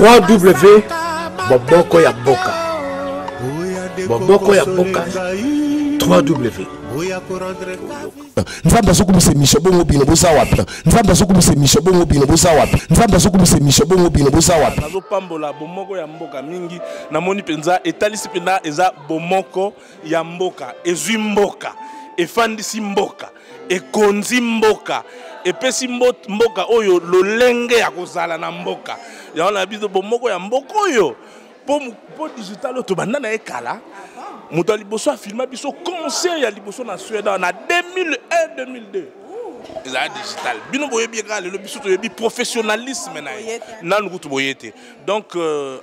3W Boboko ya Mboka. Boboko ya Mboka 3W. Nzamba sokumisa misho bongo bino bosa wapi. Nzamba sokumisa misho bongo bino bosa wapi. Nzamba sokumisa misho bongo bino bosa wapi. Nazo pambola bomoko ya mboka mingi na moni penza etalisi pena eza bomoko ya mboka ezwi mboka efandisi mboka ekonzi mboka epesi mboka oyo lolenge ya kozala na mboka ya na biso bomoko ya mboka oyo po digital to banda na ekala moto liboso a filma biso concert ya liboso na Suède na 2001-2002 eza digital bino boyebi ka le biso to yebi professionnalisme na na ngutu boyete donc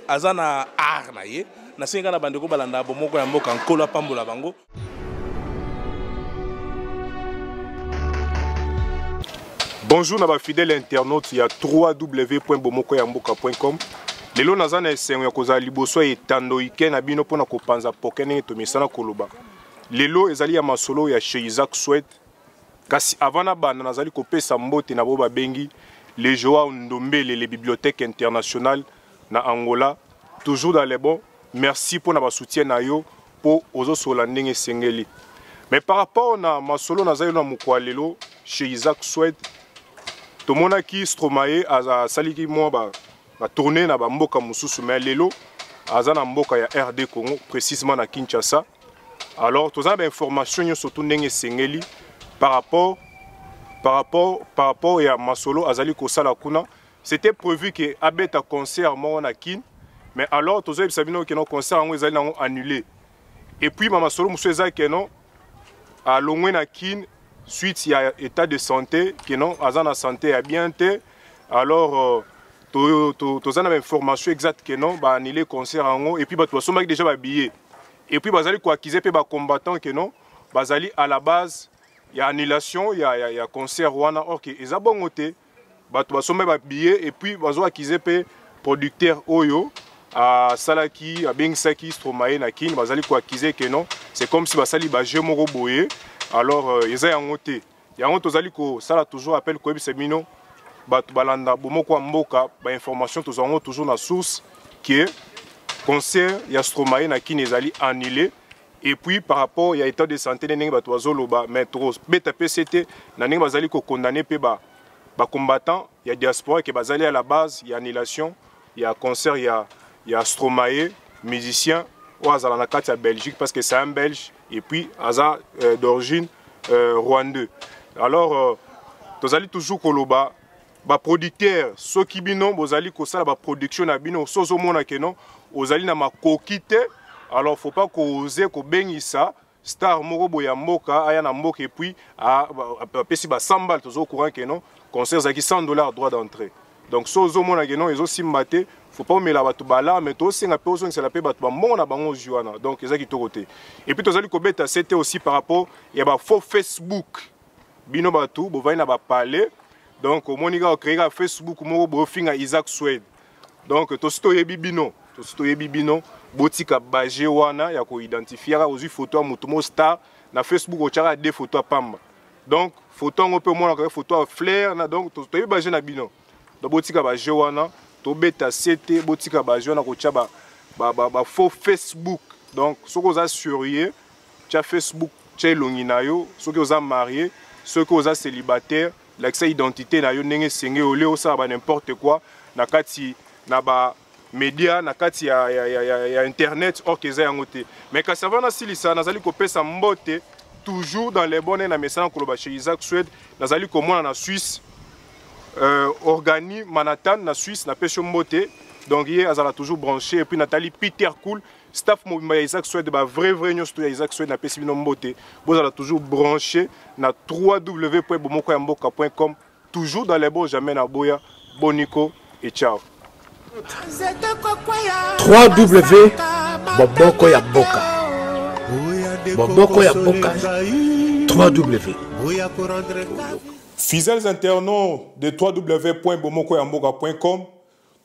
azana art na ye na singa na bandeko balanda bomoko ya mboka nkolo pambola bango. Bonjour na fidèle internaute ya www.bomokoyamboka.com. Lelo nazana esengo ya kozala liboso etando ike na bino pona kopanza pokene to misana koloba. Lelo ezali ya masolo ya chez Isaac Swed. Kasi avana bana nazali kopesa mbote na boba bengi les Joao Ndombele les bibliothèques internationales na Angola. Toujours dans les bons. Merci pour na soutien na yo pour ozo sola ndenge sengeli. Mais par rapport na masolo nazali na mukwa lelo chez Isaac Swed. Tomona ki Stromae aza saliki mo ba tourner na ba mboka mususu mais lelo aza na mboka ya RD Congo précisément na Kinshasa. Alors tous ba information yo surtout ndenge sengeli par rapport ya masolo azali ko sala kuna. C'était prévu que abeta concert mo na Kin mais alors tous ba sabino que no concert ngo ezali nango annulé. Et puis ma masolo musu ezaki non a longwe na Kin suite il y a état de santé que non azana santé a bien été alors tous ana information exacte que non ba annulé concert en et puis ba to somba déjà ba billet et puis bazali ko accuser pe ba combattant que non bazali à la base il y a annulation il y a concert wana or que ezabongote ba to somba ba billet et puis bazo accuser pe producteur oyo à salaki a bengsaki Stromae na Kin bazali ko accuser que non c'est comme si basali ba jeu moko boye. Alors, ils ont noté. Il y a un ça toujours appel quoi semino balanda bomoko mboka ba information toujours la source qui est concert ya Stromae na Kin ezali annulé et puis par rapport il y a état de santé ndenge ba toazoloba mais trop beta PCT na ndenge bazali ko condamner pe ba combattant il y a diaspora qui bazali à la base il y a annulation il y a concert il y a Stromae musicien ou azala na kati ya Belgique parce que c'est un Belge et puis aza d'origine rwandais. Alors tozali toujours koloba ba producteur soki bino bozali kosala ba production na bino sozo mona keno ozali na makokite alors faut pas ko oser ko bengisa star moko boya mboka aya na mboka et puis a pesi ba 100 balles tozo courant keno concert zaki $100 droit d'entrée. Donc sozo mona keno ezo simbate faut pas mettre la bala mais to singa pe ozo la pe batu ba mona bango juana donc ezaki to côté et puis tozali ko beta c'était aussi par rapport ya ba faux Facebook bino batu bo vaina ba parler donc monika créer Facebook moko bo finga Isaac Swed donc to sto yebi bino botika baje wana ya ko identifier ozu photo mutu mo star na Facebook o chara des photos pamba donc photo ngo pe mona ka photo flair na donc to yebi baje na bino do botika baje wana to beta CT botika baje wana ko chaba ba faux Facebook donc soko za surrier cha Facebook cha longi na yo soko za marié soko za célibataire l'accès identité na yo ndenge senge ole o sa ba n'importe quoi na kati na ba média na kati ya internet or que za yangote mais ka savana silisa nazali ko pesa mbote toujours dans les bonnes na message ko loba chez Isaac Swed nazali ko mona na Suisse Organi Manhattan na Suisse na pêche mbote donc hier azala toujours branché et puis Nathalie Peter Cool staff mobimba Isaac Swed ba vrai nyosto ya Isaac Swed na pesi bino mbote bozala toujours branché na www.bomokoyamboka.com toujours dans les bons jamais na boya boniko et ciao 3W Boboko ya Mboka. Boboko ya Mboka 3W. Fidèles internautes de www.bomokoyamboka.com.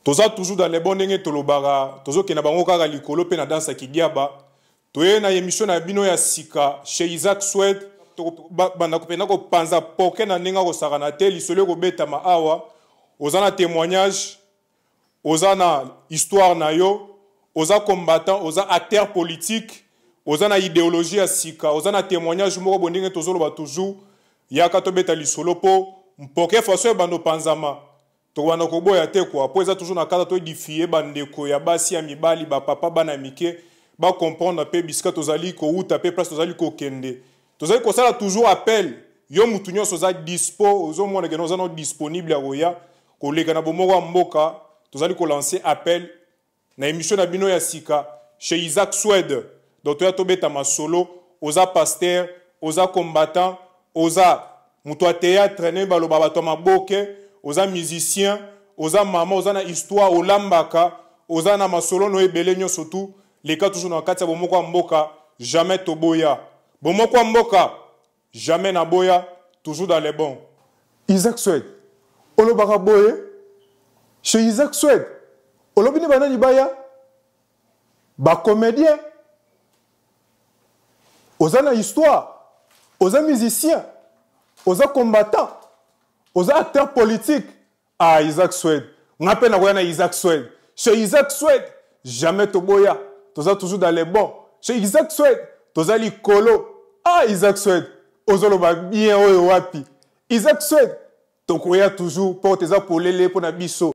Toza toujours dans les bons ndenge tolobara, tozo ke na bango kaka likolo pe na dansa kidiaba. Toye na émission na bino ya sika chez Isaac Swed, to banda ko pena ko panza poke na ndenge ko saka na te lisolo ko beta ma awa. Ozana témoignage oza na histoire na yo, oza combattant, oza acteur politique, oza na idéologie ya sika, oza na témoignage moko bondenge tozoloba toujours yaka tobeta lisolo po mpoke faso ya bando panzama tokobanda koboya te kwa po eza toujours na kata to édifier bandeko ya basi ya mibali ba papa bana mike ba comprendre pe bisika tozali ko uta pe place tozali ko kende tozali ko sala toujours appel yo mutu nyonso oza dispo ozomona ke oza no disponible ya koya koleka na bomoko ya mboka tozali ko lancer appel na émission na bino ya sika chez Isaac Swed donc toya tobeta masolo oza pasteur oza combattant oza mutu ya théâtre ne baloba bato maboke oza musicien oza mama oza na histoire olambaka oza na masolo no ebele nyonso tu leka toujours na kati ya bomoko ya mboka jamais toboya bomoko ya mboka jamais na boya toujours dans les bons. Isaac Swed olobaka boye chez Isaac Swed olobini banani baya ba comédien oza na histoire oza musicien oza combattant oza acteur politique. Ah, Isaac Swed ngape na koya na Isaac Swed chez Isaac Swed jamais toboya toza toujours dans les bons. Chez Isaac Swed toza likolo. Ah, Isaac Swed ozoloba bien oyo wapi Isaac Swed tokoya toujours porte eza polele pona biso